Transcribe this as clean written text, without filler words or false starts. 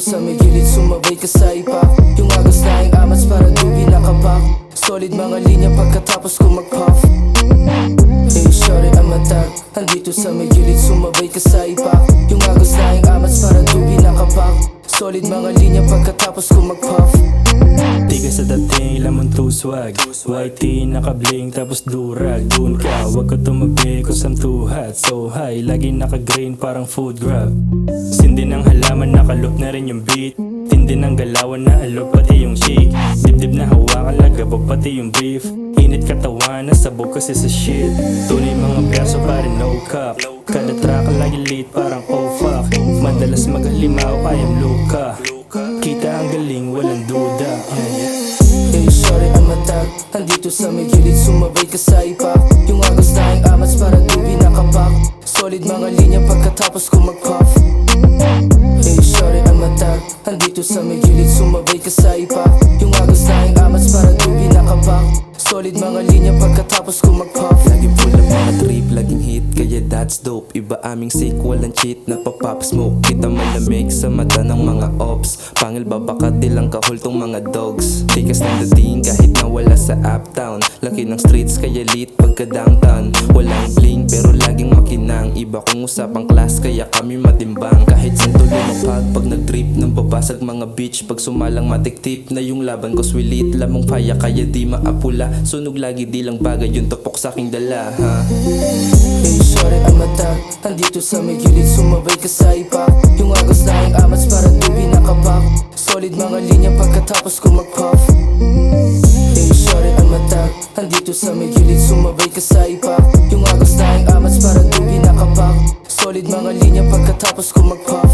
sa may gilid, sumabay ka sa ipa. Yung agos na yung amats para dubi nakapak. Solid mga linya pagkatapos ko mag-puff. Hey shorty, I'm attack. Andito sa may gilid, sumabay ka sa ipa. Yung agos na yung amats para dubi nakapak. Solid mga linya pagkatapos ko mag-puff. Di ka sa dating, lamon to swag. White tee, naka-bling, tapos durag. Dun ka, wag ka tumabi, cause I'm too hot. So high, lagi naka-green, parang food grab. Sindi ng halaman, nakaloop na rin yung beat. Tindi ng galawan na alok, pati yung shake. Dibdib na hawakan, lagabog, pati yung beef. Init katawan, nasabog kasi sa shit. Tunay mga perso, parang no cap. Kada track, lagi late, parang oh fuck. Madalas maghalimaw, I am Luka. Kita ang galing, walang duda. Hey shorty, I'm attack. Andito sa may gilid, sumabay ka sa ipa. Yung agos na yung amats para dubi nakapak. Solid mga linya pagkatapos ko mag-puff. Hey shorty, I'm attack. Andito sa may gilid, sumabay ka sa ipa. Yung agos na yung amats para dubi nakapak. Solid mga linya pagkatapos ko mag-puff. Laging full of mga trip, laging hit, kaya that's dope. Iba aming sick, walang cheat, nagpa-pop smoke. Kita malamig sa mata ng mga ops. Pangil babakat, ilang kahol tong mga dogs. Tikas ng dating kahit nawala sa uptown. Laki ng streets, kaya lit pagka downtown. Walang bling, pero laging makinang. Iba kung usapang class, kaya kami matimbang. Kahit saan tuloy mapag, pag nag-trip ng babasag mga bitch. Pag sumalang matiktip na yung laban ko swilit. Lamang paya, kaya di maapula. Sunog lagi, di lang bagay yung tupok sa aking dala, ha? Hey shorty, I'm attack. Andito sa may gilid, sumabay ka sa ipa. Yung agos na yung amats para dubi nakapak. Solid mga linya pagkatapos ko mag-puff. Hey shorty, I'm attack. Andito sa may gilid, sumabay ka sa ipa. Yung agos na yung amats para dubi nakapak. Solid mga linya pagkatapos ko mag-puff.